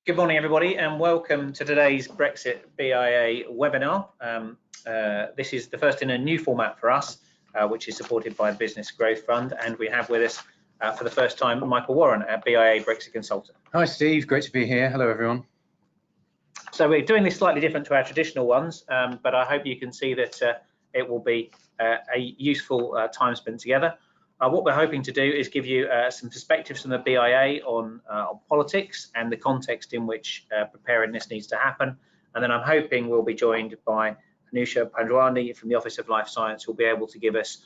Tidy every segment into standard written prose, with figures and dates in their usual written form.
Good morning, everybody, and welcome to today's Brexit BIA webinar. This is the first in a new format for us, which is supported by Business Growth Fund, and we have with us for the first time Michael Warren, a BIA Brexit consultant. Hi, Steve. Great to be here. Hello, everyone. So we're doing this slightly different to our traditional ones, but I hope you can see that it will be a useful time spent together. What we're hoping to do is give you some perspectives from the BIA on politics and the context in which preparedness needs to happen. And then I'm hoping we'll be joined by Anusha Pandwani from the Office of Life Science, who will be able to give us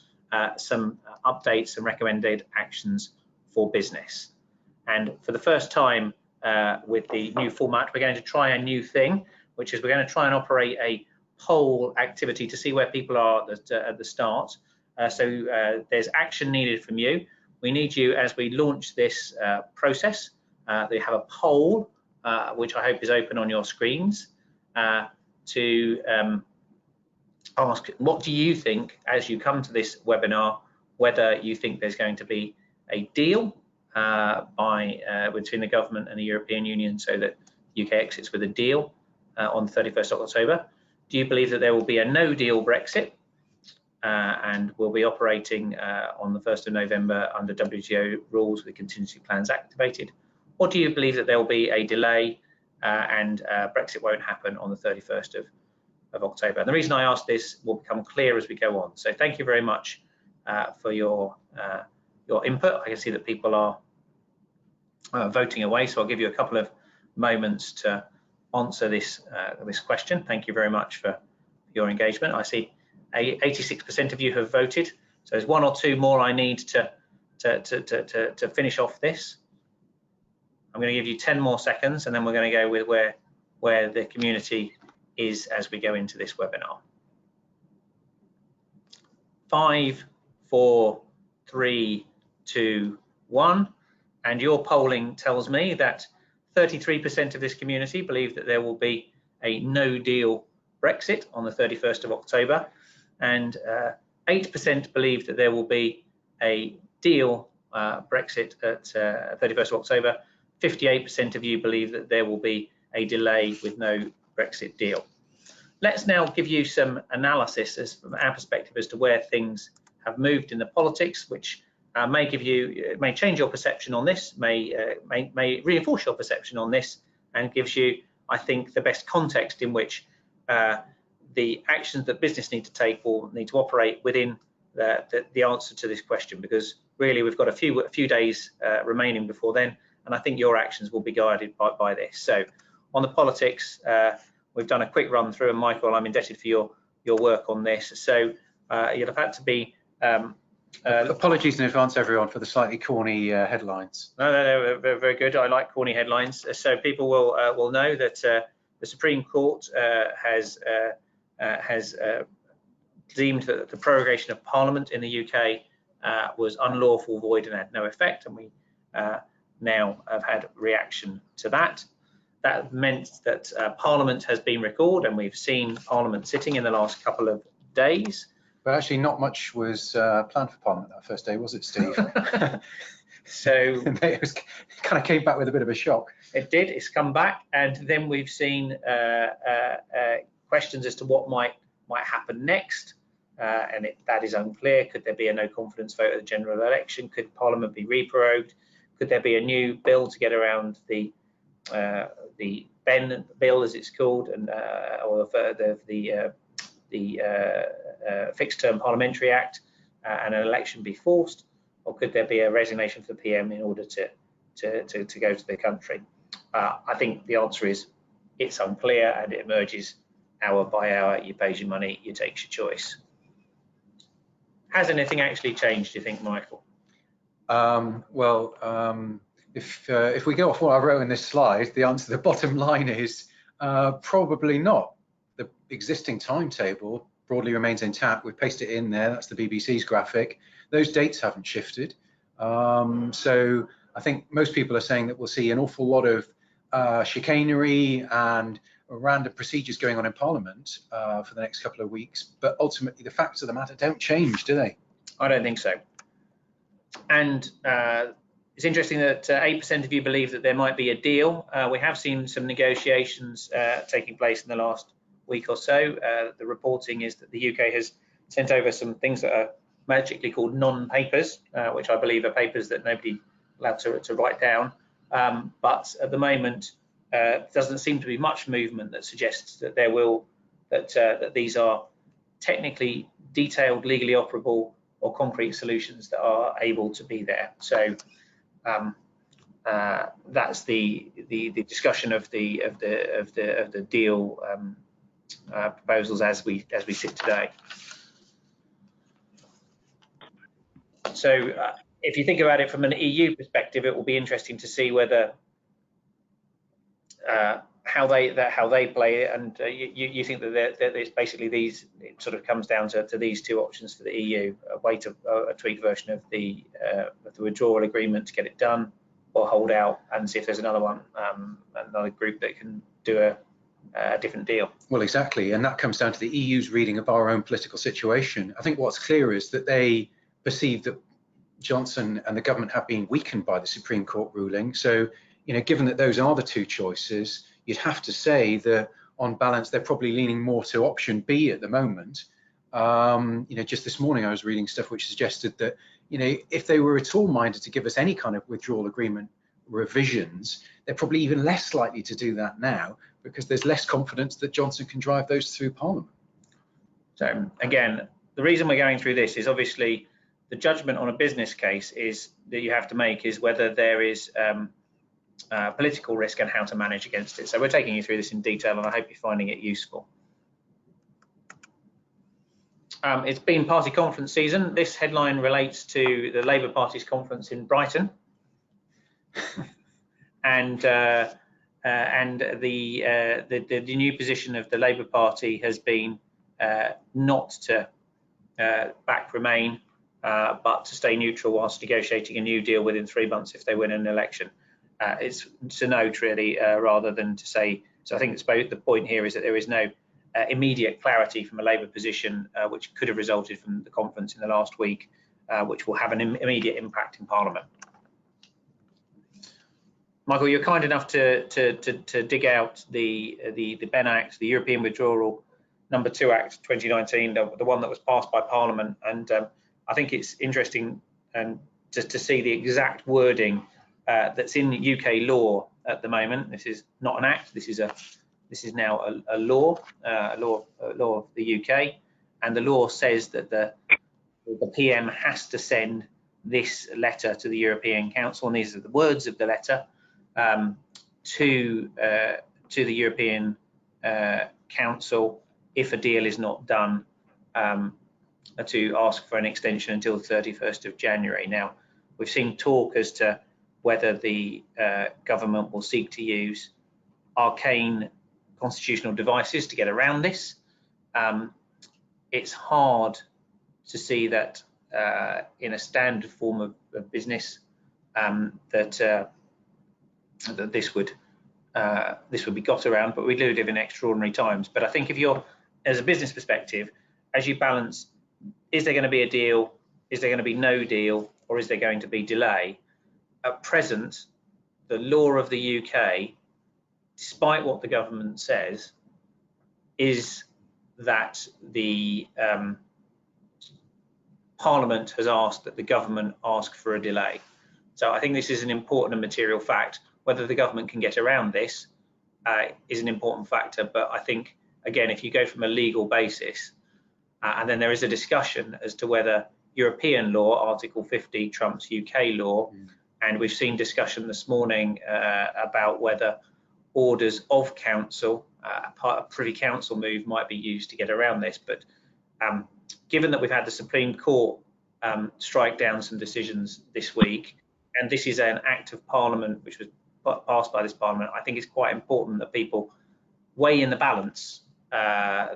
some updates and recommended actions for business. And for the first time with the new format, we're going to try a new thing, which is we're going to try and operate a poll activity to see where people are at the start. So there's action needed from you. We need you, as we launch this process, they have a poll, which I hope is open on your screens, to ask, what do you think, as you come to this webinar, whether you think there's going to be a deal between the government and the European Union so that UK exits with a deal on the 31st of October? Do you believe that there will be a no-deal Brexit? And we'll be operating on the 1st of November under WTO rules with contingency plans activated? Or do you believe that there will be a delay and Brexit won't happen on the 31st of October? And the reason I ask this will become clear as we go on. So thank you very much for your input. I can see that people are voting away, so I'll give you a couple of moments to answer this question. Thank you very much for your engagement. I see 86% of you have voted, so there's one or two more I need to finish off this. I'm going to give you 10 more seconds, and then we're going to go with where the community is as we go into this webinar. 5, 4, 3, 2, 1, and your polling tells me that 33% of this community believe that there will be a no-deal Brexit on the 31st of October. And 8% believe that there will be a deal Brexit at 31st of October. 58% of you believe that there will be a delay with no Brexit deal. Let's now give you some analysis from our perspective as to where things have moved in the politics, which may change your perception on this, may reinforce your perception on this, and gives you, I think, the best context in which the actions that business need to take will need to operate within the answer to this question, because really we've got a few days remaining before then, and I think your actions will be guided by this. So on the politics, we've done a quick run through, and Michael, I'm indebted for your work on this. So you'll have had to be apologies in advance, everyone, for the slightly corny headlines. No, very good. I like corny headlines. So people will know that the Supreme Court has deemed that the prorogation of Parliament in the UK was unlawful, void, and had no effect, and we now have had reaction to that. That meant that Parliament has been recalled, and we've seen Parliament sitting in the last couple of days. But actually, not much was planned for Parliament that first day, was it, Steve? So it kind of came back with a bit of a shock. It did. It's come back, and then we've seen questions as to what might happen next, and that is unclear. Could there be a no confidence vote at the general election? Could Parliament be reprorogued? Could there be a new bill to get around the Ben bill, as it's called, and or the Fixed Term Parliamentary Act, and an election be forced? Or could there be a resignation for the PM in order to go to the country? I think the answer is it's unclear, and it emerges hour by hour. You pay your money, you take your choice. Has anything actually changed, do you think, Michael? If we go off what I wrote in this slide, the answer, the bottom line is probably not. The existing timetable broadly remains intact. We've pasted it in there. That's the BBC's graphic. Those dates haven't shifted. So I think most people are saying that we'll see an awful lot of chicanery and random procedures going on in Parliament for the next couple of weeks, but ultimately the facts of the matter don't change, do they? I don't think so. And It's interesting that 8% of you believe that there might be a deal. We have seen some negotiations taking place in the last week or so. The reporting is that the UK has sent over some things that are magically called non-papers, which I believe are papers that nobody allowed to write down. But at the moment, doesn't seem to be much movement that suggests that that these are technically detailed, legally operable, or concrete solutions that are able to be there. So that's the discussion of the deal proposals as we sit today. So if you think about it from an EU perspective, it will be interesting to see whether how they play it, and you think that it's basically these. It sort of comes down to these two options for the EU: a tweaked version of the withdrawal agreement to get it done, or hold out and see if there's another one, another group that can do a different deal. Well, exactly, and that comes down to the EU's reading of our own political situation. I think what's clear is that they perceive that Johnson and the government have been weakened by the Supreme Court ruling. So, given that those are the two choices, you'd have to say that on balance, they're probably leaning more to option B at the moment. Just this morning, I was reading stuff which suggested that, if they were at all minded to give us any kind of withdrawal agreement revisions, they're probably even less likely to do that now because there's less confidence that Johnson can drive those through Parliament. So again, the reason we're going through this is obviously the judgment on a business case is that you have to make is whether there is political risk and how to manage against it. So we're taking you through this in detail, and I hope you're finding it useful. It's been party conference season. This headline relates to the Labour Party's conference in Brighton, and the new position of the Labour Party has been not to back Remain, but to stay neutral whilst negotiating a new deal within 3 months if they win an election. It's to note really, rather than to say. So I think it's both. The point here is that there is no immediate clarity from a Labour position, which could have resulted from the conference in the last week, which will have an immediate impact in Parliament. Michael, you're kind enough to dig out the BEN Act, the European Withdrawal No. 2 Act 2019, the one that was passed by Parliament, and I think it's interesting to see the exact wording that's in UK law at the moment. This is not an act. This is now a law of the UK, and the law says that the PM has to send this letter to the European Council, and these are the words of the letter to the European Council if a deal is not done, to ask for an extension until the 31st of January. Now, we've seen talk as to whether the government will seek to use arcane constitutional devices to get around this. It's hard to see that in a standard form of business that this would be got around, but we do live in extraordinary times. But I think if you're, as a business perspective, as you balance, is there going to be a deal, is there going to be no deal, or is there going to be delay? At present, the law of the UK, despite what the government says, is that the Parliament has asked that the government ask for a delay. So I think this is an important and material fact. Whether the government can get around this is an important factor, but I think, again, if you go from a legal basis, and then there is a discussion as to whether European law, Article 50, trumps UK law, and we've seen discussion this morning about whether orders of council, a Privy Council move, might be used to get around this. But given that we've had the Supreme Court strike down some decisions this week, and this is an Act of Parliament which was passed by this Parliament, I think it's quite important that people weigh in the balance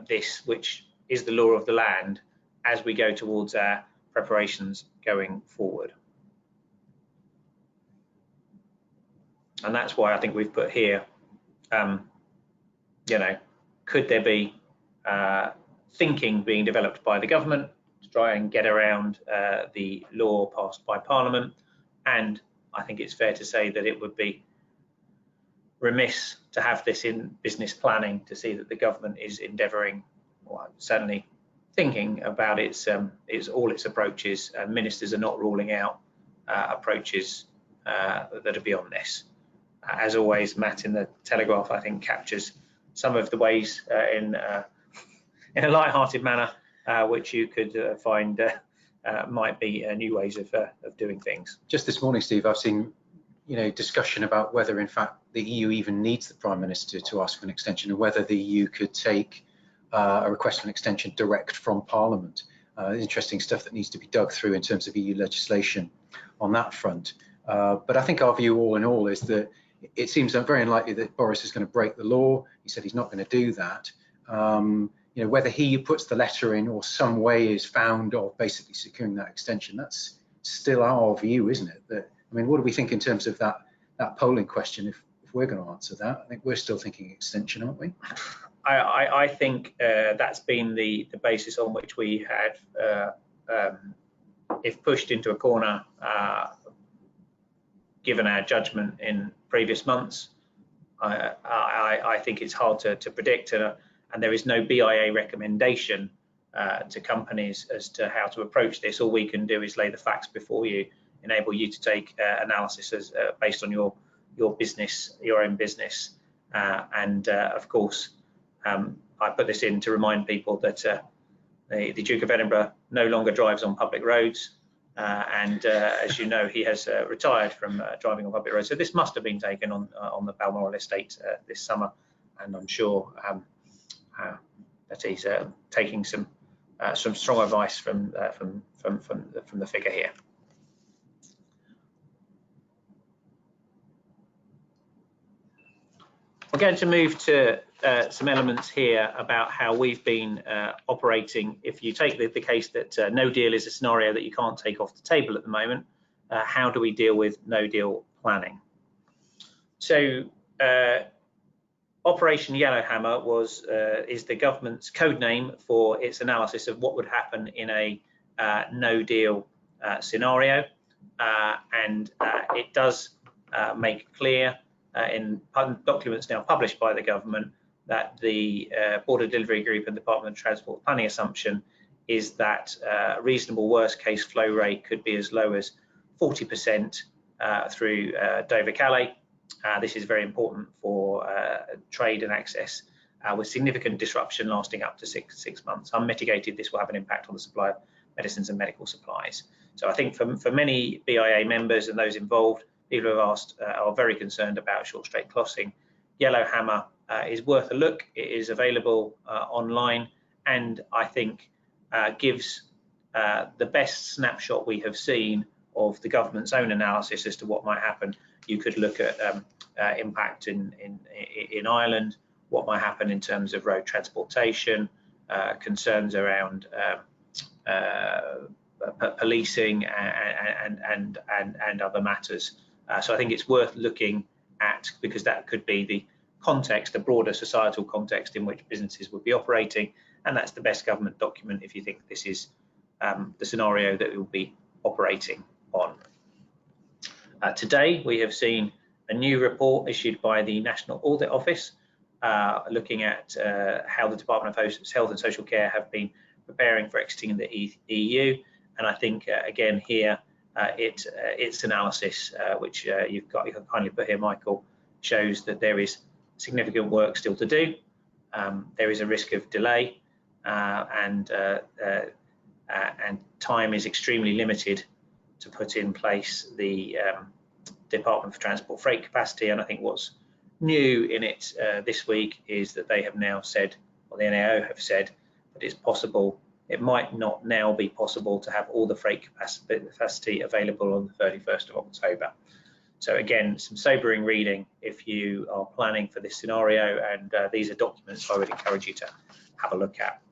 this, which is the law of the land, as we go towards our preparations going forward. And that's why I think we've put here, could there be thinking being developed by the government to try and get around the law passed by Parliament? And I think it's fair to say that it would be remiss to have this in business planning to see that the government is endeavouring, or certainly thinking about all its approaches, and ministers are not ruling out approaches that are beyond this. As always, Matt in the Telegraph, I think, captures some of the ways in a light-hearted manner which you could find might be new ways of doing things. Just this morning, Steve, I've seen discussion about whether in fact the EU even needs the Prime Minister to ask for an extension, and whether the EU could take a request for an extension direct from Parliament. Interesting stuff that needs to be dug through in terms of EU legislation on that front. But I think our view all in all is that it seems very unlikely that Boris is going to break the law. He said he's not going to do that. Whether he puts the letter in or some way is found of basically securing that extension, that's still our view, isn't it? That, I mean, what do we think in terms of that polling question? If we're going to answer that, I think we're still thinking extension, aren't we? I think that's been the basis on which we had, if pushed into a corner, given our judgment in previous months. I think it's hard to predict, and there is no BIA recommendation to companies as to how to approach this. All we can do is lay the facts before you, enable you to take analysis based on your business, your own business, and of course, I put this in to remind people that the Duke of Edinburgh no longer drives on public roads, and as you know, he has retired from driving on public roads. So this must have been taken on the Balmoral estate this summer, and I'm sure that he's taking some strong advice from the figure here. We're going to move to some elements here about how we've been operating. If you take the case that no deal is a scenario that you can't take off the table at the moment, how do we deal with no deal planning? So Operation Yellowhammer is the government's code name for its analysis of what would happen in a no deal scenario, and it does make clear in documents now published by the government that the Border Delivery Group and Department of Transport planning assumption is that reasonable worst case flow rate could be as low as 40% through Dover-Calais. This is very important for trade and access, with significant disruption lasting up to six months. Unmitigated, this will have an impact on the supply of medicines and medical supplies. So I think for many BIA members and those involved, people who have asked are very concerned about short straight crossing. Yellowhammer is worth a look. It is available online, and I think gives the best snapshot we have seen of the government's own analysis as to what might happen. You could look at impact in Ireland, what might happen in terms of road transportation, concerns around policing and other matters. So I think it's worth looking at, because that could be the context, the broader societal context in which businesses would be operating, and that's the best government document if you think this is the scenario that it will be operating on. Today we have seen a new report issued by the National Audit Office looking at how the Department of Health and Social Care have been preparing for exiting the EU, and I think again here its analysis, which you can kindly put here, Michael, shows that there is significant work still to do. There is a risk of delay, and time is extremely limited to put in place the Department for Transport freight capacity. And I think what's new in it this week is that they have now said, or the NAO have said, that it's possible, it might not now be possible to have all the freight capacity available on the 31st of October. So again, some sobering reading if you are planning for this scenario, and these are documents I would encourage you to have a look at.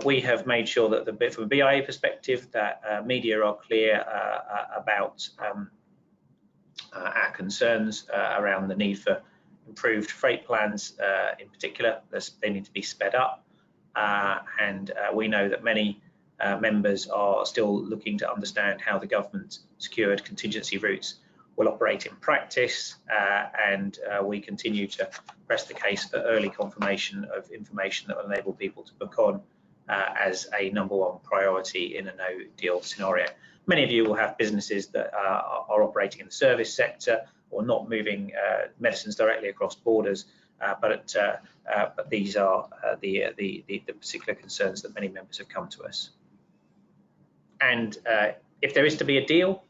We have made sure that from a BIA perspective that media are clear about our concerns around the need for improved freight plans in particular. They need to be sped up, and we know that many members are still looking to understand how the government secured contingency routes will operate in practice, and we continue to press the case for early confirmation of information that will enable people to book on as a #1 priority in a no-deal scenario. Many of you will have businesses that are operating in the service sector or not moving medicines directly across borders, but these are the particular concerns that many members have come to us. And if there is to be a deal,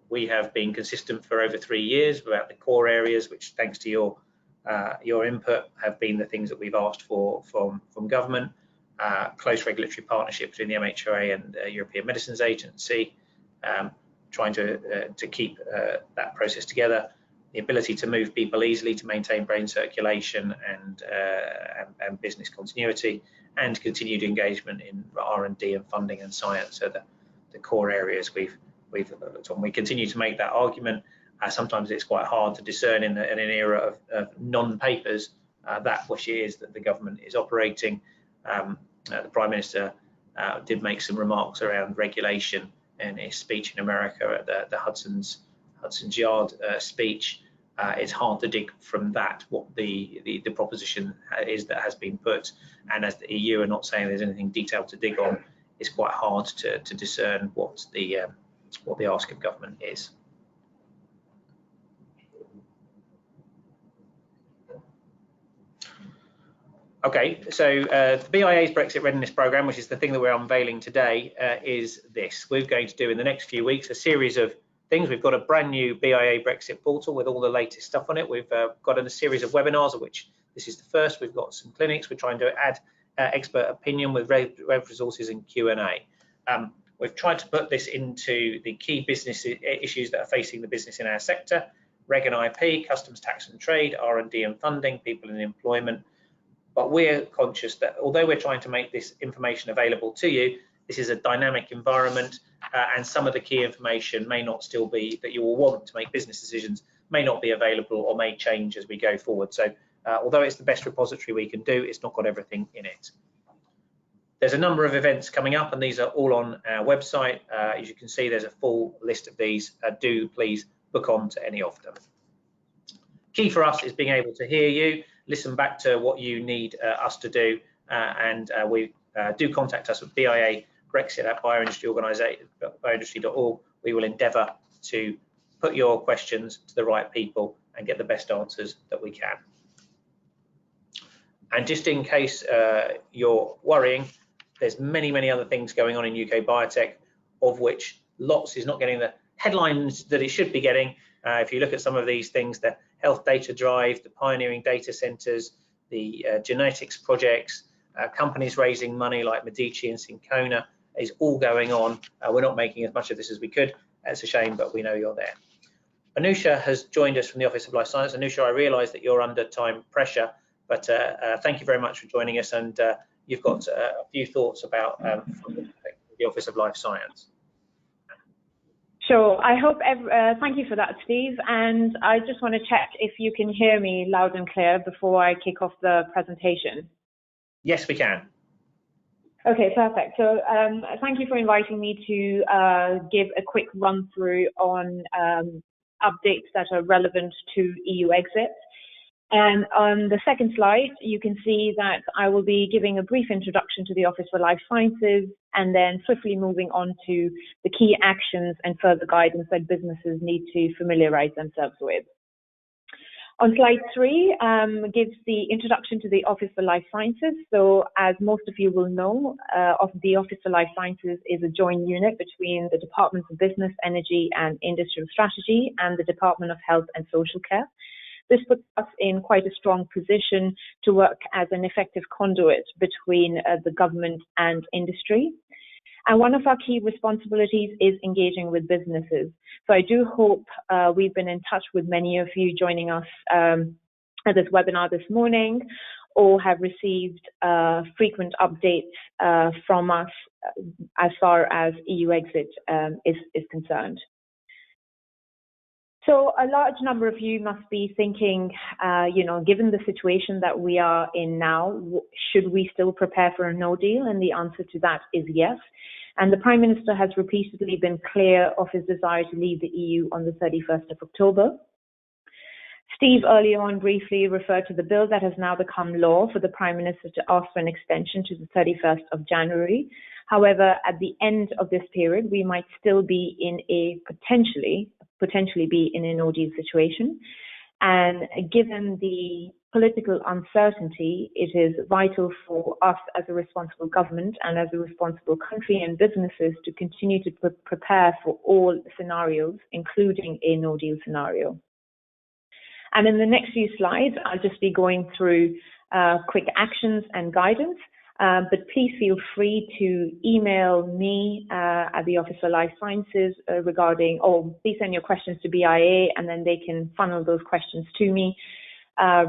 we have been consistent for over 3 years about the core areas, which, thanks to your input, have been the things that we've asked for from government. Close regulatory partnership between the MHRA and the European Medicines Agency, trying to keep that process together. The ability to move people easily to maintain brain circulation and business continuity, and continued engagement in R&D and funding and science are the core areas we've looked on. We continue to make that argument. Sometimes it's quite hard to discern in an era of non-papers that which it is that the government is operating. The Prime Minister did make some remarks around regulation in his speech in America at the Hudson's Yard speech. It's hard to dig from that what the proposition is that has been put, and as the EU are not saying there's anything detailed to dig on, it's quite hard to discern what the ask of government is. Okay, so the BIA's Brexit Readiness Programme, which is the thing that we're unveiling today, is this. We're going to do in the next few weeks a series of things. We've got a brand new BIA Brexit portal with all the latest stuff on it. We've got a series of webinars, of which this is the first. We've got some clinics. We're trying to add expert opinion with web resources and Q&A. We've tried to put this into the key business issues that are facing the business in our sector: reg and IP, customs, tax and trade, R&D and funding, people in employment. But we're conscious that although we're trying to make this information available to you, this is a dynamic environment, and some of the key information may not still be that you will want to make business decisions, may not be available or may change as we go forward. So although it's the best repository we can do, it's not got everything in it. There's a number of events coming up, and these are all on our website. As you can see, there's a full list of these. Do please book on to any of them. Key for us is being able to hear you, listen back to what you need us to do, and we do contact us at BIA Brexit at biotechnology.org. We will endeavour to put your questions to the right people and get the best answers that we can. And just in case you're worrying, there's many other things going on in UK biotech, of which lots is not getting the headlines that it should be getting. If you look at some of these things, the health data drive, the pioneering data centres, the genetics projects, companies raising money like Medici and Syncona is all going on. We're not making as much of this as we could. It's a shame, but we know you're there. Anusha has joined us from the Office of Life Science. Anusha, I realise that you're under time pressure, but thank you very much for joining us, and you've got a few thoughts about the Office of Life Science. Sure. I hope. Thank you for that, Steve. And I just want to check if you can hear me loud and clear before I kick off the presentation. Yes, we can. Okay, perfect. So thank you for inviting me to give a quick run through on updates that are relevant to EU exit. And on the second slide, you can see that I will be giving a brief introduction to the Office for Life Sciences, and then swiftly moving on to the key actions and further guidance that businesses need to familiarize themselves with. On slide 3 gives the introduction to the Office for Life Sciences. So as most of you will know, the Office for Life Sciences is a joint unit between the Departments of Business, Energy and Industrial Strategy and the Department of Health and Social Care. This puts us in quite a strong position to work as an effective conduit between the government and industry. And one of our key responsibilities is engaging with businesses. So I do hope we've been in touch with many of you joining us at this webinar this morning, or have received frequent updates from us as far as EU exit is concerned. So a large number of you must be thinking, given the situation that we are in now, should we still prepare for a no deal? And the answer to that is yes. And the Prime Minister has repeatedly been clear of his desire to leave the EU on the 31st of October. Steve earlier on briefly referred to the bill that has now become law for the Prime Minister to ask for an extension to the 31st of January. However, at the end of this period, we might still be in a potentially be in a no-deal situation. And given the political uncertainty, it is vital for us as a responsible government and as a responsible country and businesses to continue to prepare for all scenarios, including a no-deal scenario. And in the next few slides, I'll just be going through quick actions and guidance, but please feel free to email me at the Office for Life Sciences regarding, or please send your questions to BIA and then they can funnel those questions to me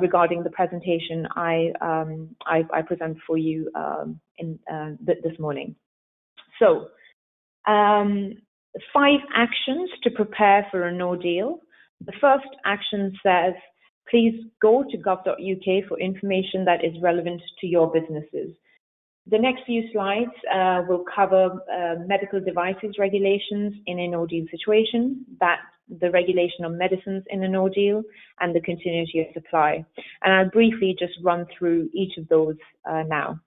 regarding the presentation I present for you this morning. So, 5 actions to prepare for a no deal. The first action says, please go to gov.uk for information that is relevant to your businesses. The next few slides will cover medical devices regulations in a no-deal situation, the regulation of medicines in a no-deal, and the continuity of supply. And I'll briefly just run through each of those now.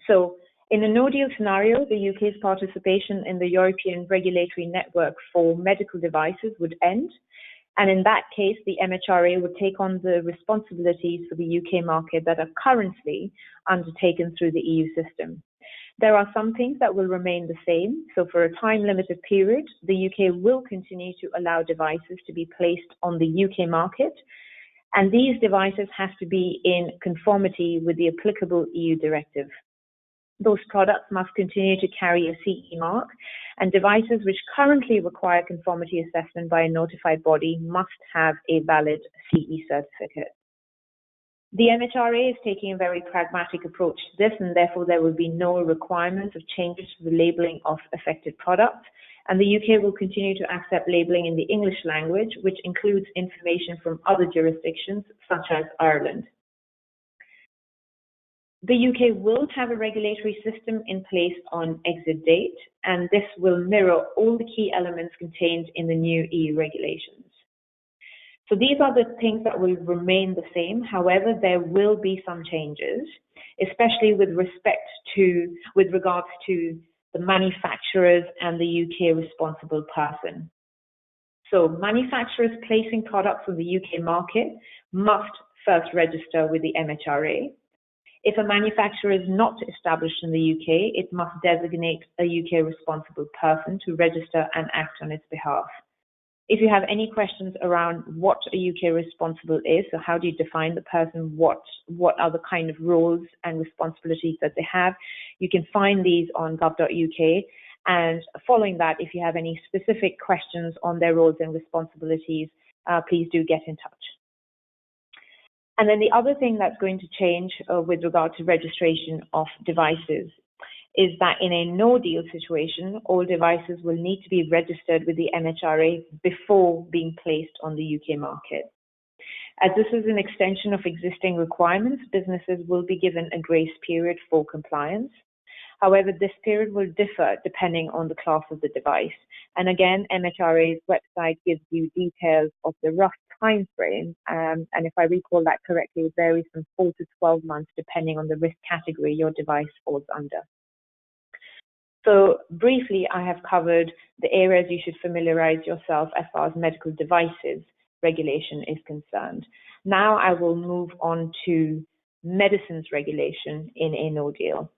So, in a no-deal scenario, the UK's participation in the European regulatory network for medical devices would end. And in that case, the MHRA would take on the responsibilities for the UK market that are currently undertaken through the EU system. There are some things that will remain the same. So for a time-limited period, the UK will continue to allow devices to be placed on the UK market. And these devices have to be in conformity with the applicable EU directive. Those products must continue to carry a CE mark, and devices which currently require conformity assessment by a notified body must have a valid CE certificate. The MHRA is taking a very pragmatic approach to this, and therefore there will be no requirement of changes to the labelling of affected products, and the UK will continue to accept labelling in the English language, which includes information from other jurisdictions, such as Ireland. The UK will have a regulatory system in place on exit date, and this will mirror all the key elements contained in the new EU regulations. So these are the things that will remain the same. However, there will be some changes, especially with regards to the manufacturers and the UK responsible person. So manufacturers placing products on the UK market must first register with the MHRA. If a manufacturer is not established in the UK, it must designate a UK responsible person to register and act on its behalf. If you have any questions around what a UK responsible is, so how do you define the person, what are the kind of roles and responsibilities that they have, you can find these on gov.uk. And following that, if you have any specific questions on their roles and responsibilities, please do get in touch. And then the other thing that's going to change with regard to registration of devices is that in a no-deal situation, all devices will need to be registered with the MHRA before being placed on the UK market. As this is an extension of existing requirements, businesses will be given a grace period for compliance. However, this period will differ depending on the class of the device. And again, MHRA's website gives you details of the rough time frame, and if I recall that correctly, it varies from 4 to 12 months depending on the risk category your device falls under. So briefly, I have covered the areas you should familiarize yourself as far as medical devices regulation is concerned. Now I will move on to medicines regulation in a no deal.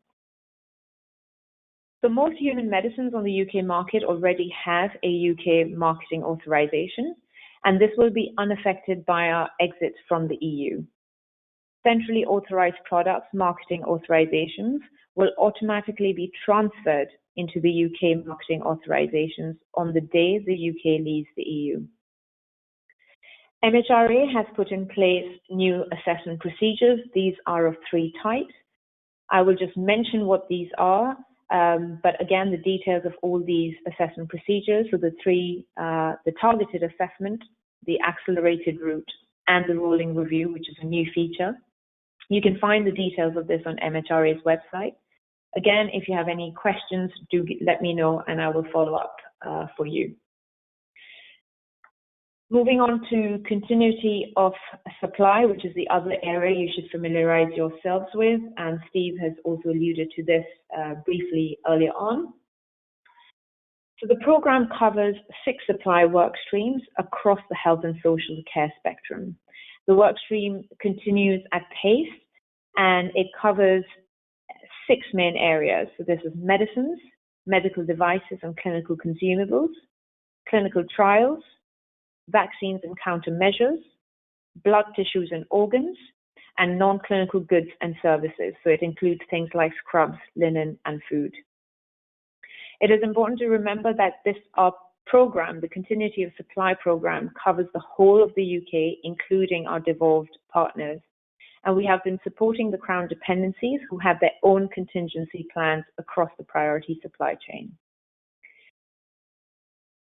So most human medicines on the UK market already have a UK marketing authorization, and this will be unaffected by our exit from the EU. Centrally authorized products marketing authorizations will automatically be transferred into the UK marketing authorizations on the day the UK leaves the EU. MHRA has put in place new assessment procedures. These are of 3 types. I will just mention what these are, but again, the details of all these assessment procedures, so the targeted assessment, the accelerated route, and the rolling review, which is a new feature. You can find the details of this on MHRA's website. Again, if you have any questions, do let me know and I will follow up for you. Moving on to continuity of supply, which is the other area you should familiarize yourselves with, and Steve has also alluded to this briefly earlier on. So the program covers 6 supply work streams across the health and social care spectrum. The work stream continues at pace and it covers 6 main areas. So this is medicines, medical devices and clinical consumables, clinical trials, vaccines and countermeasures, blood tissues and organs, and non-clinical goods and services. So it includes things like scrubs, linen, and food. It is important to remember that this program, the Continuity of Supply program, covers the whole of the UK, including our devolved partners. And we have been supporting the Crown dependencies who have their own contingency plans across the priority supply chain.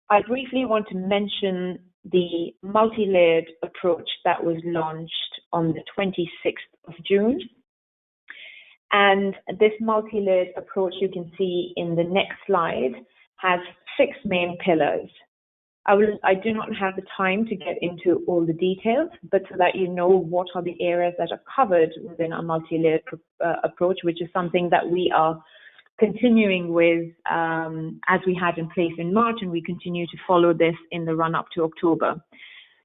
I briefly want to mention the multi-layered approach that was launched on the 26th of June. And this multi-layered approach you can see in the next slide has 6 main pillars. I do not have the time to get into all the details, but so that you know what are the areas that are covered within our multi-layered approach, which is something that we are continuing with as we had in place in March, and we continue to follow this in the run-up to October.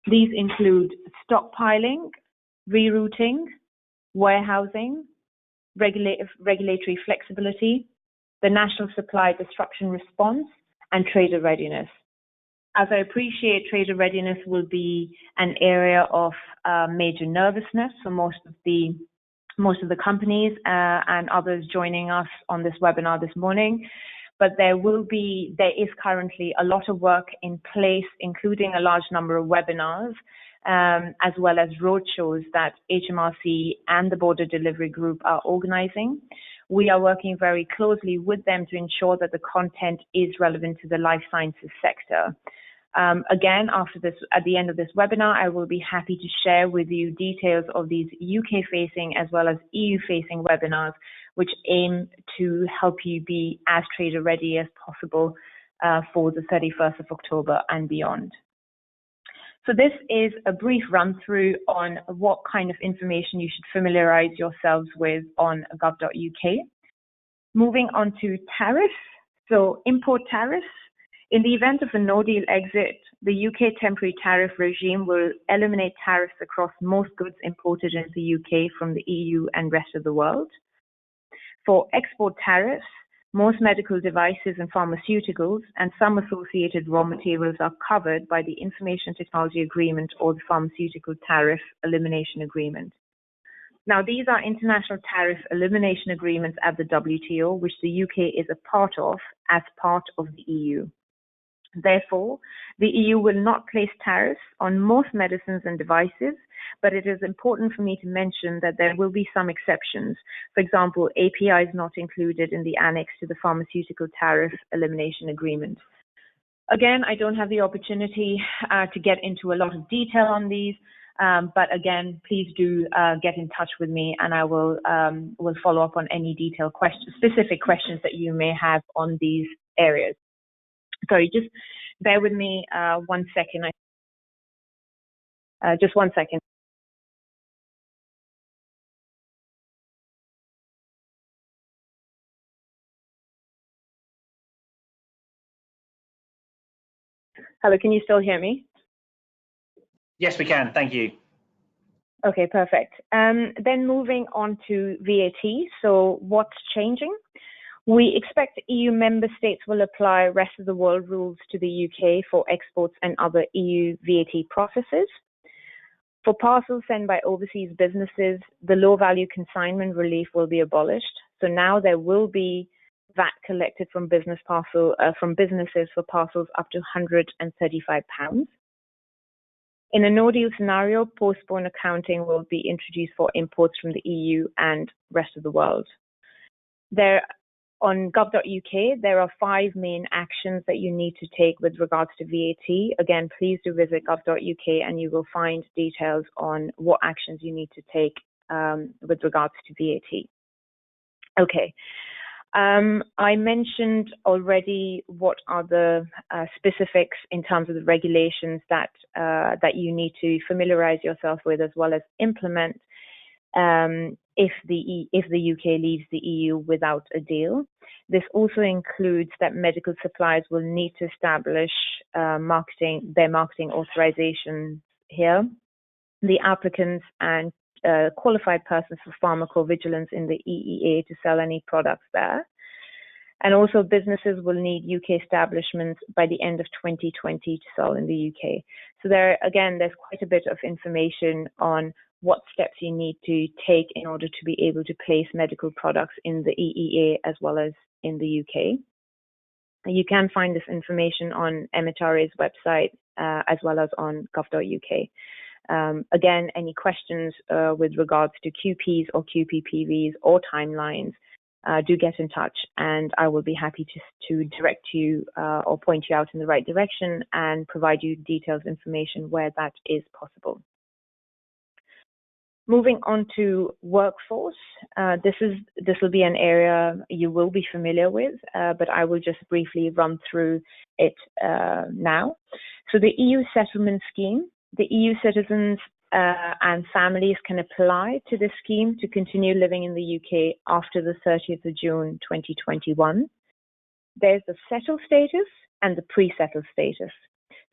These include stockpiling, rerouting, warehousing, regulatory flexibility, the national supply disruption response, and trader readiness. As I appreciate, trader readiness will be an area of major nervousness for most of the companies and others joining us on this webinar this morning. But there is currently a lot of work in place, including a large number of webinars, as well as roadshows that HMRC and the Border Delivery Group are organizing. We are working very closely with them to ensure that the content is relevant to the life sciences sector. Again, at the end of this webinar, I will be happy to share with you details of these UK-facing as well as EU-facing webinars, which aim to help you be as trader ready as possible for the 31st of October and beyond. So this is a brief run through on what kind of information you should familiarize yourselves with on gov.uk. Moving on to tariffs. So import tariffs. In the event of a no-deal exit, the UK temporary tariff regime will eliminate tariffs across most goods imported into the UK from the EU and rest of the world. For export tariffs, most medical devices and pharmaceuticals and some associated raw materials are covered by the Information Technology Agreement or the Pharmaceutical Tariff Elimination Agreement. Now, these are international tariff elimination agreements at the WTO, which the UK is a part of as part of the EU. Therefore, the EU will not place tariffs on most medicines and devices, but it is important for me to mention that there will be some exceptions. For example, API is not included in the annex to the Pharmaceutical Tariff Elimination Agreement. Again, I don't have the opportunity to get into a lot of detail on these, but again, please do get in touch with me and I will follow up on any detailed questions, specific questions that you may have on these areas. Sorry, just bear with me 1 second. Just 1 second. Hello, can you still hear me? Yes, we can. Thank you. Okay, perfect. Then moving on to VAT. So what's changing? We expect EU member states will apply rest of the world rules to the UK for exports and other EU VAT processes. For parcels sent by overseas businesses, the low value consignment relief will be abolished. So now there will be VAT collected from businesses for parcels up to £135. In a no-deal scenario, postponed accounting will be introduced for imports from the EU and rest of the world. On gov.uk, there are 5 main actions that you need to take with regards to VAT. Again, please do visit gov.uk and you will find details on what actions you need to take with regards to VAT. Okay. I mentioned already what are the specifics in terms of the regulations that that you need to familiarize yourself with, as well as implement if the UK leaves the EU without a deal. This also includes that medical suppliers will need to establish their marketing authorization here. The applicants and qualified persons for pharmacovigilance in the EEA to sell any products there. And also businesses will need UK establishments by the end of 2020 to sell in the UK. So there, again, there's quite a bit of information on what steps you need to take in order to be able to place medical products in the EEA as well as in the UK. You can find this information on MHRA's website as well as on gov.uk. Again, any questions with regards to QPs or QPPVs or timelines, do get in touch, and I will be happy to direct you or point you out in the right direction and provide you detailed information where that is possible. Moving on to workforce, this will be an area you will be familiar with, but I will just briefly run through it now. So the EU settlement scheme, the EU citizens and families can apply to this scheme to continue living in the UK after the 30th of June 2021. There's the settled status and the pre-settled status.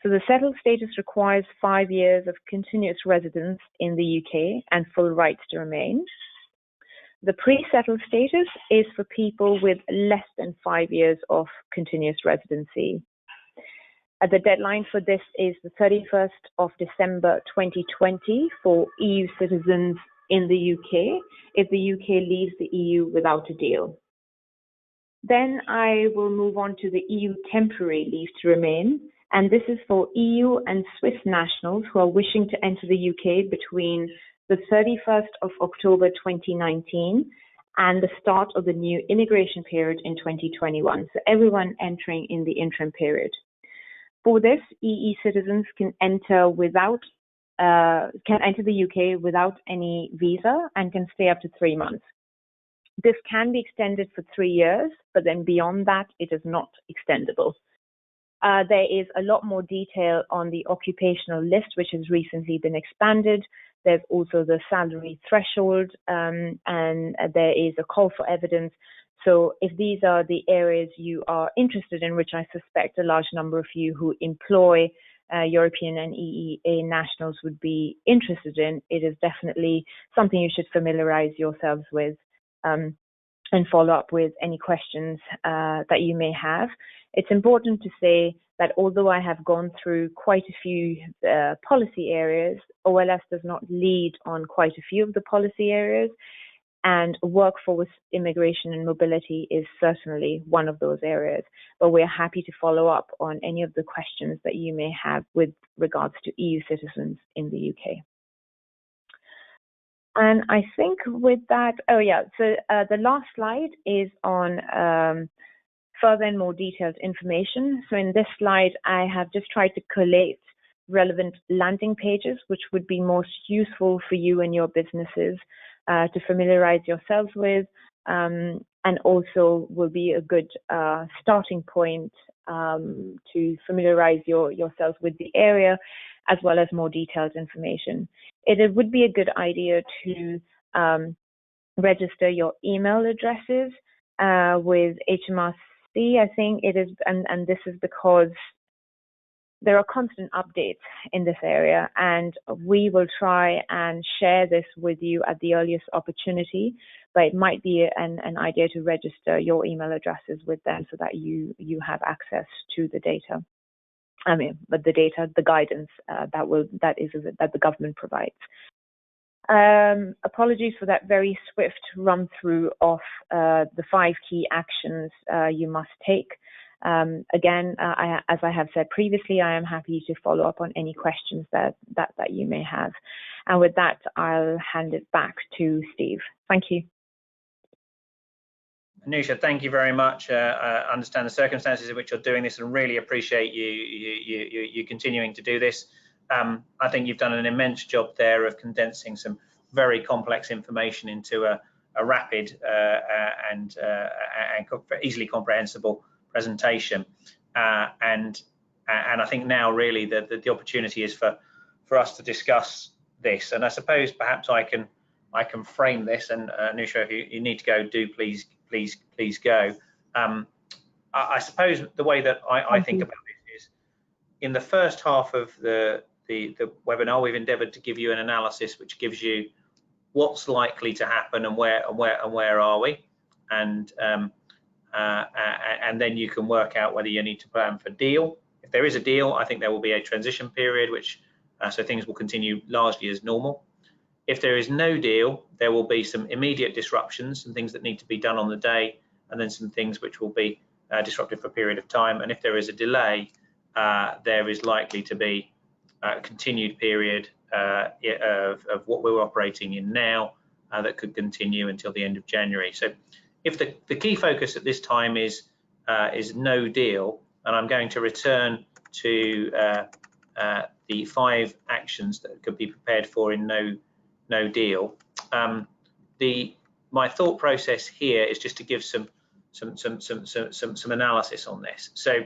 So the settled status requires 5 years of continuous residence in the UK and full rights to remain. The pre-settled status is for people with less than 5 years of continuous residency. The deadline for this is the 31st of December 2020 for EU citizens in the UK if the UK leaves the EU without a deal. Then I will move on to the EU temporary leave to remain. And this is for EU and Swiss nationals who are wishing to enter the UK between the 31st of October 2019 and the start of the new immigration period in 2021. So everyone entering in the interim period. For this, EE citizens can enter the UK without any visa and can stay up to 3 months. This can be extended for 3 years, but then beyond that, it is not extendable. There is a lot more detail on the occupational list, which has recently been expanded. There's also the salary threshold, and there is a call for evidence. So if these are the areas you are interested in, which I suspect a large number of you who employ European and EEA nationals would be interested in, it is definitely something you should familiarize yourselves with and follow up with any questions that you may have. It's important to say that although I have gone through quite a few policy areas, OLS does not lead on quite a few of the policy areas, and workforce immigration and mobility is certainly one of those areas. But we're happy to follow up on any of the questions that you may have with regards to EU citizens in the UK. And I think with that, so the last slide is on further and more detailed information. So in this slide, I have just tried to collate relevant landing pages, which would be most useful for you and your businesses to familiarize yourselves with, and also will be a good starting point to familiarize yourselves with the area, as well as more detailed information. It would be a good idea to register your email addresses with HMRC. I think it is, and this is because there are constant updates in this area, and we will try and share this with you at the earliest opportunity, but it might be an idea to register your email addresses with them so that you have access to the data. But the guidance that the government provides. Apologies for that very swift run through of the 5 key actions you must take. Again, as I have said previously, I am happy to follow up on any questions that you may have. And with that, I'll hand it back to Steve. Thank you. Anusha, thank you very much. I understand the circumstances in which you're doing this and really appreciate you continuing to do this. I think you've done an immense job there of condensing some very complex information into a rapid and easily comprehensible presentation. And I think now really the opportunity is for us to discuss this. And I suppose perhaps I can frame this. And Anusha, if you need to go, do please go. I suppose the way that I think about this is, in the first half of the webinar, we've endeavoured to give you an analysis which gives you what's likely to happen and where are we, and then you can work out whether you need to plan for deal. If there is a deal, I think there will be a transition period, which so things will continue largely as normal. If there is no deal, there will be some immediate disruptions and things that need to be done on the day, and then some things which will be disrupted for a period of time. And if there is a delay, there is likely to be a continued period of what we're operating in now that could continue until the end of January. So if the key focus at this time is no deal, and I'm going to return to the 5 actions that could be prepared for in no deal. My thought process here is just to give some analysis on this. So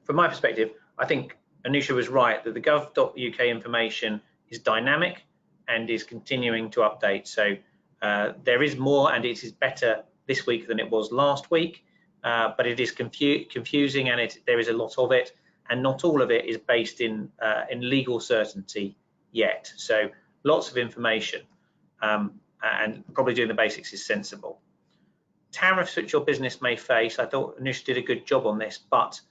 from my perspective, I think Anusha was right that the gov.uk information is dynamic and is continuing to update. So there is more, and it is better this week than it was last week, but it is confusing, and there is a lot of it, and not all of it is based in legal certainty yet. So lots of information, and probably doing the basics is sensible. Tariffs which your business may face, I thought Anusha did a good job on this, but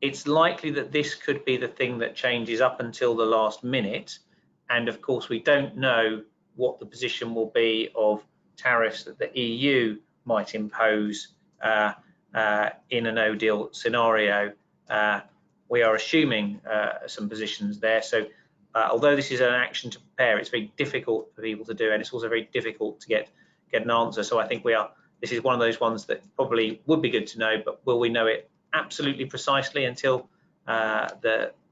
it's likely that this could be the thing that changes up until the last minute. And of course, we don't know what the position will be of tariffs that the EU might impose in a no-deal scenario. We are assuming some positions there. So although this is an action to prepare, it's very difficult for people to do, and it's also very difficult to get an answer. So I think this is one of those ones that probably would be good to know, but will we know it absolutely precisely until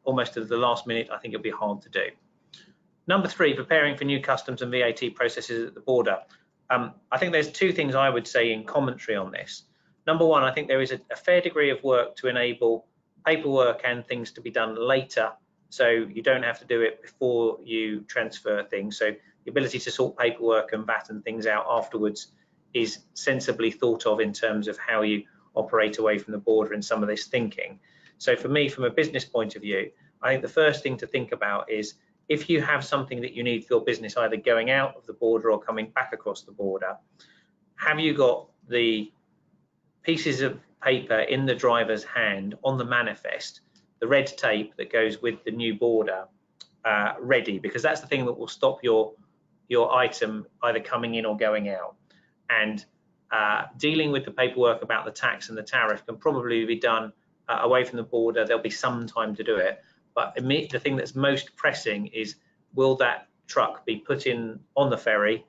almost to the last minute? I think it'll be hard to do. Number 3, preparing for new customs and VAT processes at the border. I think there's 2 things I would say in commentary on this. Number 1, I think there is a fair degree of work to enable paperwork and things to be done later, so you don't have to do it before you transfer things. So the ability to sort paperwork and VAT and things out afterwards is sensibly thought of in terms of how you operate away from the border in some of this thinking. So for me, from a business point of view, I think the first thing to think about is, if you have something that you need for your business either going out of the border or coming back across the border, have you got the pieces of paper in the driver's hand on the manifest, the red tape that goes with the new border, ready? Because that's the thing that will stop your item either coming in or going out. And dealing with the paperwork about the tax and the tariff can probably be done away from the border. There'll be some time to do it, but the thing that's most pressing is, will that truck be put in on the ferry,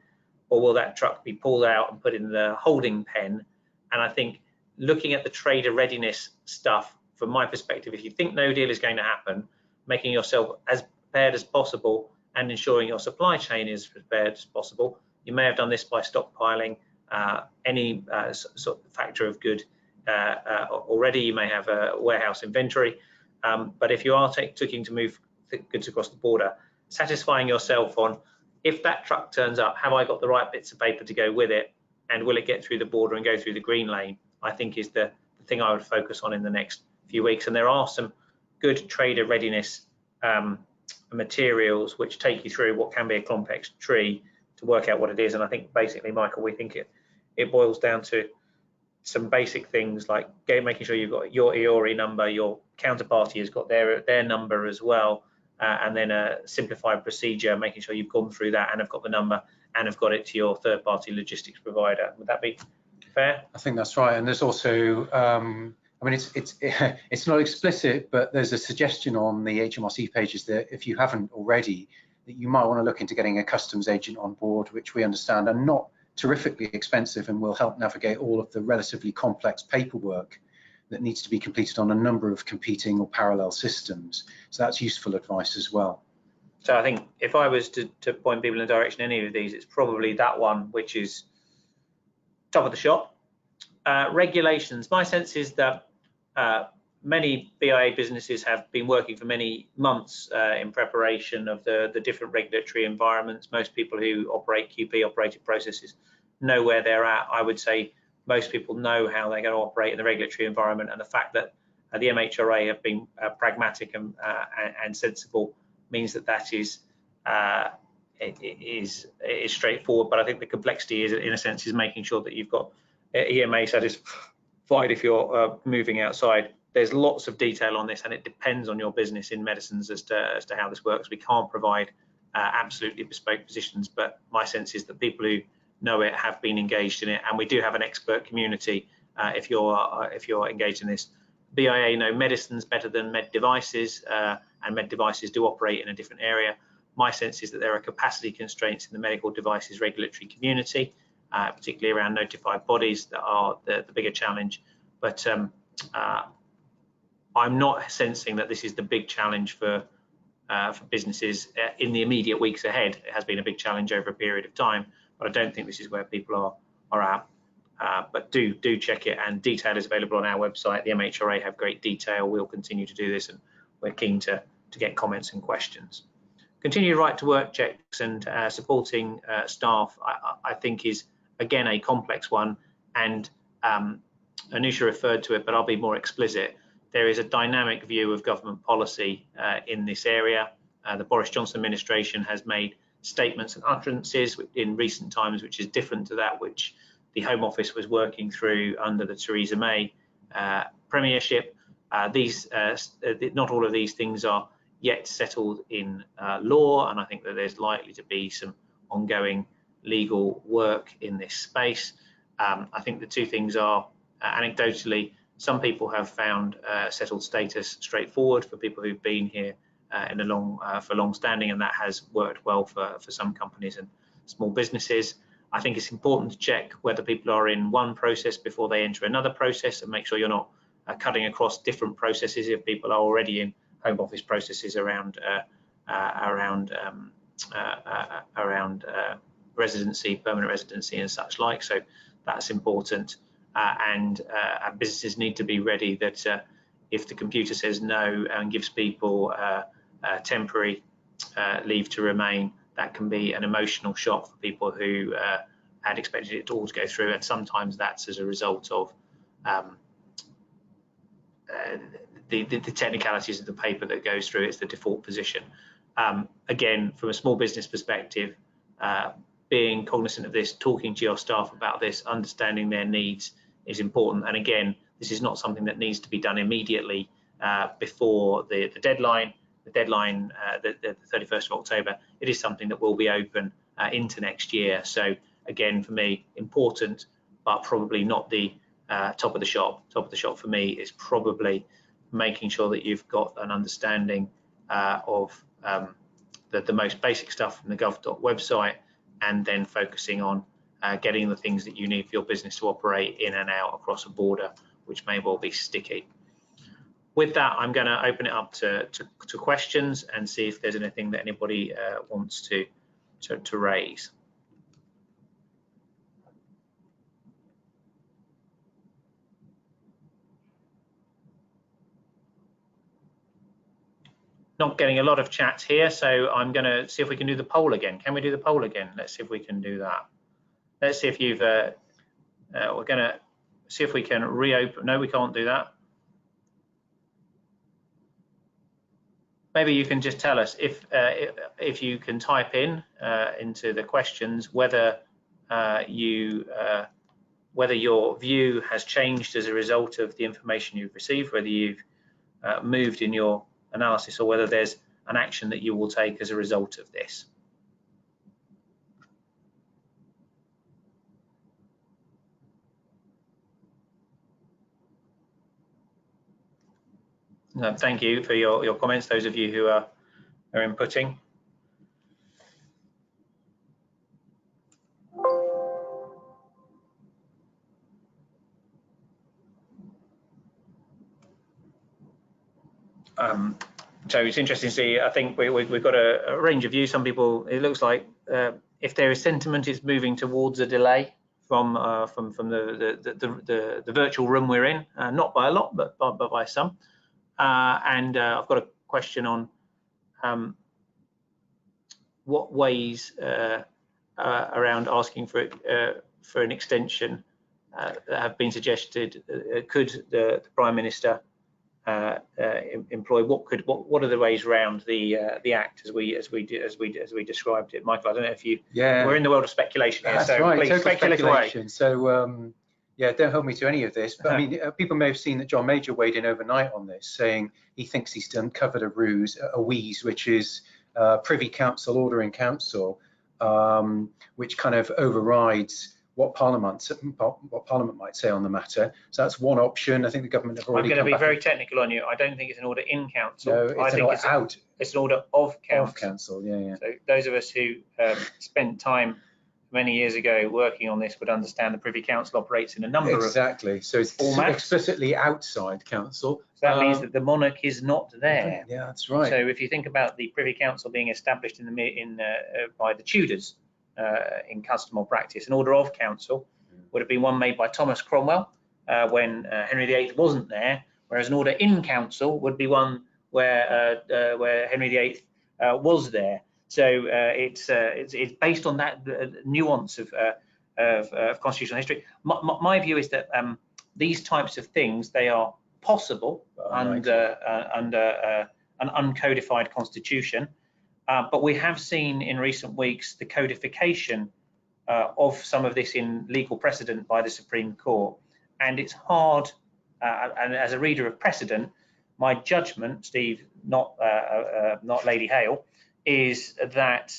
or will that truck be pulled out and put in the holding pen? And I think looking at the trader readiness stuff, from my perspective, if you think no deal is going to happen, making yourself as prepared as possible and ensuring your supply chain is prepared as possible. You may have done this by stockpiling any sort of factor of good already. You may have a warehouse inventory, but if you are looking to move goods across the border, satisfying yourself on, if that truck turns up, have I got the right bits of paper to go with it, and will it get through the border and go through the green lane, I think is the thing I would focus on in the next few weeks. And there are some good trader readiness materials which take you through what can be a complex tree to work out what it is. And I think basically, Michael, we think it boils down to some basic things like making sure you've got your EORI number, your counterparty has got their number as well, and then a simplified procedure, making sure you've gone through that and have got the number and have got it to your third-party logistics provider. Would that be fair? I think that's right. And there's also, I mean, it's not explicit, but there's a suggestion on the HMRC pages that if you haven't already, that you might want to look into getting a customs agent on board, which we understand are not terrifically expensive and will help navigate all of the relatively complex paperwork that needs to be completed on a number of competing or parallel systems. So that's useful advice as well. So I think if I was to point people in the direction of any of these, it's probably that one, which is top of the shop. Regulations. My sense is that many BIA businesses have been working for many months in preparation of the different regulatory environments. Most people who operate QP operated processes know where they're at. I would say most people know how they're going to operate in the regulatory environment, and the fact that the MHRA have been pragmatic and sensible means that is straightforward. But I think the complexity is, in a sense, is making sure that you've got EMA satisfied if you're moving outside. There's lots of detail on this, and it depends on your business in medicines as to how this works. We can't provide absolutely bespoke positions, but my sense is that people who know it have been engaged in it, and we do have an expert community if you're engaged in this. BIA know medicines better than med devices, and med devices do operate in a different area. My sense is that there are capacity constraints in the medical devices regulatory community, particularly around notified bodies that are the bigger challenge. But I'm not sensing that this is the big challenge for businesses in the immediate weeks ahead. It has been a big challenge over a period of time, but I don't think this is where people are at. But do check it, and detail is available on our website. The MHRA have great detail. We'll continue to do this, and we're keen to get comments and questions. Continued right to work checks and supporting staff, I think, is again a complex one, and Anusha referred to it, but I'll be more explicit. There is a dynamic view of government policy in this area. The Boris Johnson administration has made statements and utterances in recent times, which is different to that which the Home Office was working through under the Theresa May premiership. Not all of these things are yet settled in law, and I think that there's likely to be some ongoing legal work in this space. I think the two things are, anecdotally, some people have found settled status straightforward for people who've been here for long standing, and that has worked well for some companies and small businesses. I think it's important to check whether people are in one process before they enter another process, and make sure you're not cutting across different processes if people are already in Home Office processes around residency, permanent residency, and such like. So that's important, and businesses need to be ready that if the computer says no and gives people temporary leave to remain, that can be an emotional shock for people who had expected it all to go through, and sometimes that's as a result of the technicalities of the paper that goes through. It's the default position. Again, from a small business perspective, being cognizant of this, talking to your staff about this, understanding their needs is important. And again, this is not something that needs to be done immediately before the deadline. The 31st of October. It is something that will be open into next year. So again, for me, important, but probably not the top of the shop. Top of the shop for me is probably making sure that you've got an understanding of the most basic stuff from the gov.doc website, and then focusing on getting the things that you need for your business to operate in and out across a border, which may well be sticky. With that, I'm going to open it up to questions and see if there's anything that anybody wants to raise. Not getting a lot of chat here, so I'm going to see if we can do the poll again. Can we do the poll again? Let's see if we can do that. Let's see if you've, we're going to see if we can reopen. No, we can't do that. Maybe you can just tell us if you can type in into the questions whether whether your view has changed as a result of the information you've received, whether you've moved in your analysis, or whether there's an action that you will take as a result of this. No, thank you for your comments, those of you who are inputting. So it's interesting to see. I think we've got a range of views. Some people, it looks like if there is sentiment, it's moving towards a delay from the virtual room we're in, not by a lot, but by some. And I've got a question on what ways around asking for an extension that have been suggested. Could the Prime Minister employ? What are the ways around the Act as we described it? Michael, I don't know if you. Yeah. We're in the world of speculation here, That's so right. please Total speculate speculation. away. So yeah, don't hold me to any of this. But I mean, people may have seen that John Major weighed in overnight on this, saying he thinks he's uncovered a ruse, a wheeze, which is Privy Council ordering council, which kind of overrides what Parliament might say on the matter. So that's one option. I think the government have already. I'm going to be very technical on you. I don't think it's an order in council. No, I think it's out. It's an order of council. Of council, yeah. So those of us who spent time many years ago working on this would understand the Privy Council operates in a number of formats. So it's explicitly outside council. So that means that the monarch is not there. Yeah, that's right. So if you think about the Privy Council being established by the Tudors in custom or practice, an order of council would have been one made by Thomas Cromwell when Henry VIII wasn't there, whereas an order in council would be one where Henry VIII was there. So it's based on that nuance of constitutional history. My view is that these types of things, they are possible under an uncodified constitution, but we have seen in recent weeks the codification of some of this in legal precedent by the Supreme Court, and it's hard. And as a reader of precedent, my judgment, Steve, not Lady Hale, is that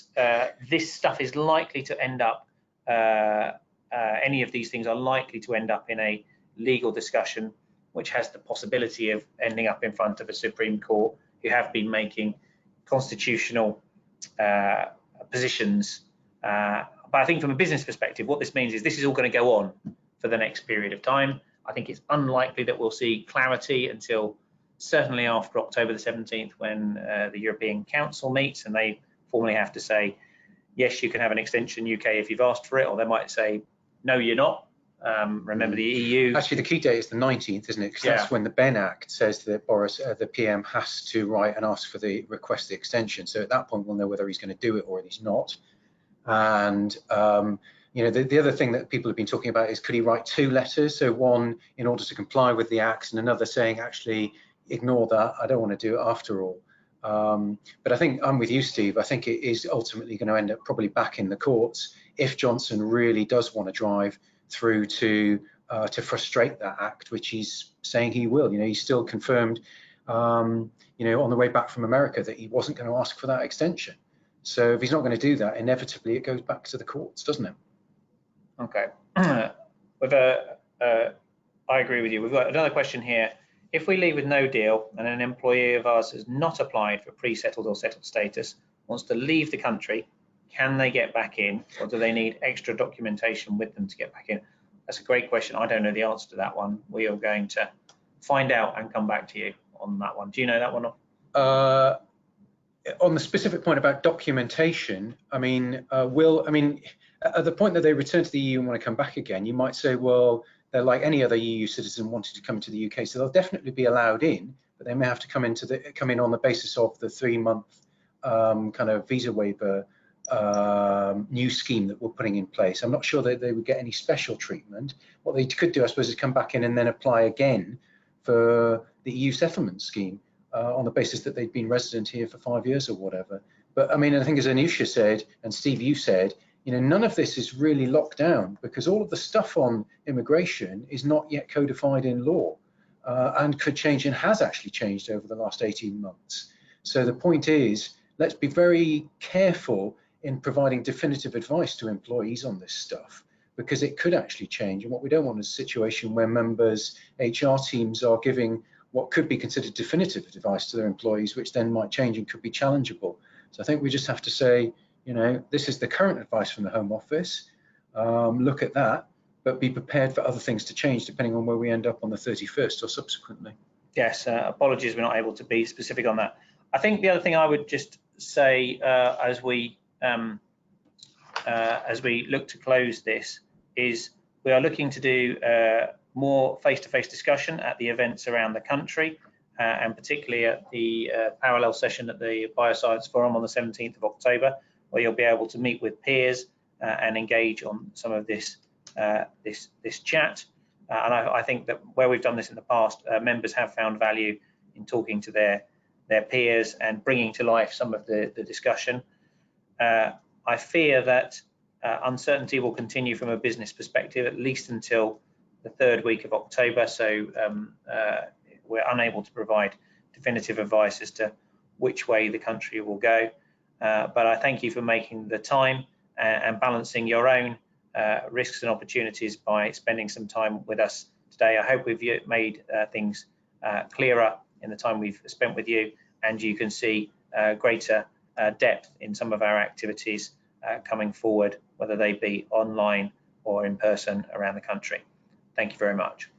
this stuff is likely to end up, any of these things are likely to end up in a legal discussion, which has the possibility of ending up in front of a Supreme Court who have been making constitutional positions. But I think from a business perspective, what this means is this is all going to go on for the next period of time. I think it's unlikely that we'll see clarity until certainly after October the 17th, when the European Council meets, and they formally have to say, yes, you can have an extension UK if you've asked for it, or they might say, no, you're not. Remember the EU. Actually, the key date is the 19th, isn't it? Because that's when the Ben Act says that Boris, the PM, has to write and ask for the request the extension. So at that point, we'll know whether he's going to do it or he's not. And you know, the other thing that people have been talking about is, could he write two letters? So one in order to comply with the acts, and another saying, actually, ignore that, I don't want to do it after all. But I think I'm with you, Steve. I think it is ultimately going to end up probably back in the courts if Johnson really does want to drive through to frustrate that act, which he's saying he will. You know, he's still confirmed, you know, on the way back from America that he wasn't going to ask for that extension. So if he's not going to do that, inevitably it goes back to the courts, doesn't it? Okay. I agree with you. We've got another question here. If we leave with no deal and an employee of ours has not applied for pre-settled or settled status, wants to leave the country, can they get back in, or do they need extra documentation with them to get back in? That's a great question. I don't know the answer to that one. We are going to find out and come back to you on that one. Do you know that one? On the specific point about documentation, I mean, at the point that they return to the EU and want to come back again, you might say, well, they're like any other EU citizen wanting to come to the UK, so they'll definitely be allowed in, but they may have to come in on the basis of the 3-month kind of visa waiver new scheme that we're putting in place. I'm not sure that they would get any special treatment. What they could do, I suppose, is come back in and then apply again for the EU settlement scheme on the basis that they've been resident here for 5 years or whatever. But I mean, I think as Anusha said, and Steve, you said, you know, none of this is really locked down because all of the stuff on immigration is not yet codified in law and could change and has actually changed over the last 18 months. So the point is, let's be very careful in providing definitive advice to employees on this stuff, because it could actually change. And what we don't want is a situation where members, HR teams are giving what could be considered definitive advice to their employees, which then might change and could be challengeable. So I think we just have to say, you know, this is the current advice from the Home Office. Look at that, but be prepared for other things to change depending on where we end up on the 31st or subsequently. Yes, apologies, we're not able to be specific on that. I think the other thing I would just say as we look to close this is we are looking to do more face-to-face discussion at the events around the country, and particularly at the parallel session at the Bioscience Forum on the 17th of October, where you'll be able to meet with peers and engage on some of this this chat. And I think that where we've done this in the past, members have found value in talking to their peers and bringing to life some of the discussion. I fear that uncertainty will continue from a business perspective at least until the 3rd week of October, so we're unable to provide definitive advice as to which way the country will go. But I thank you for making the time and balancing your own risks and opportunities by spending some time with us today. I hope we've made things clearer in the time we've spent with you, and you can see greater depth in some of our activities coming forward, whether they be online or in person around the country. Thank you very much.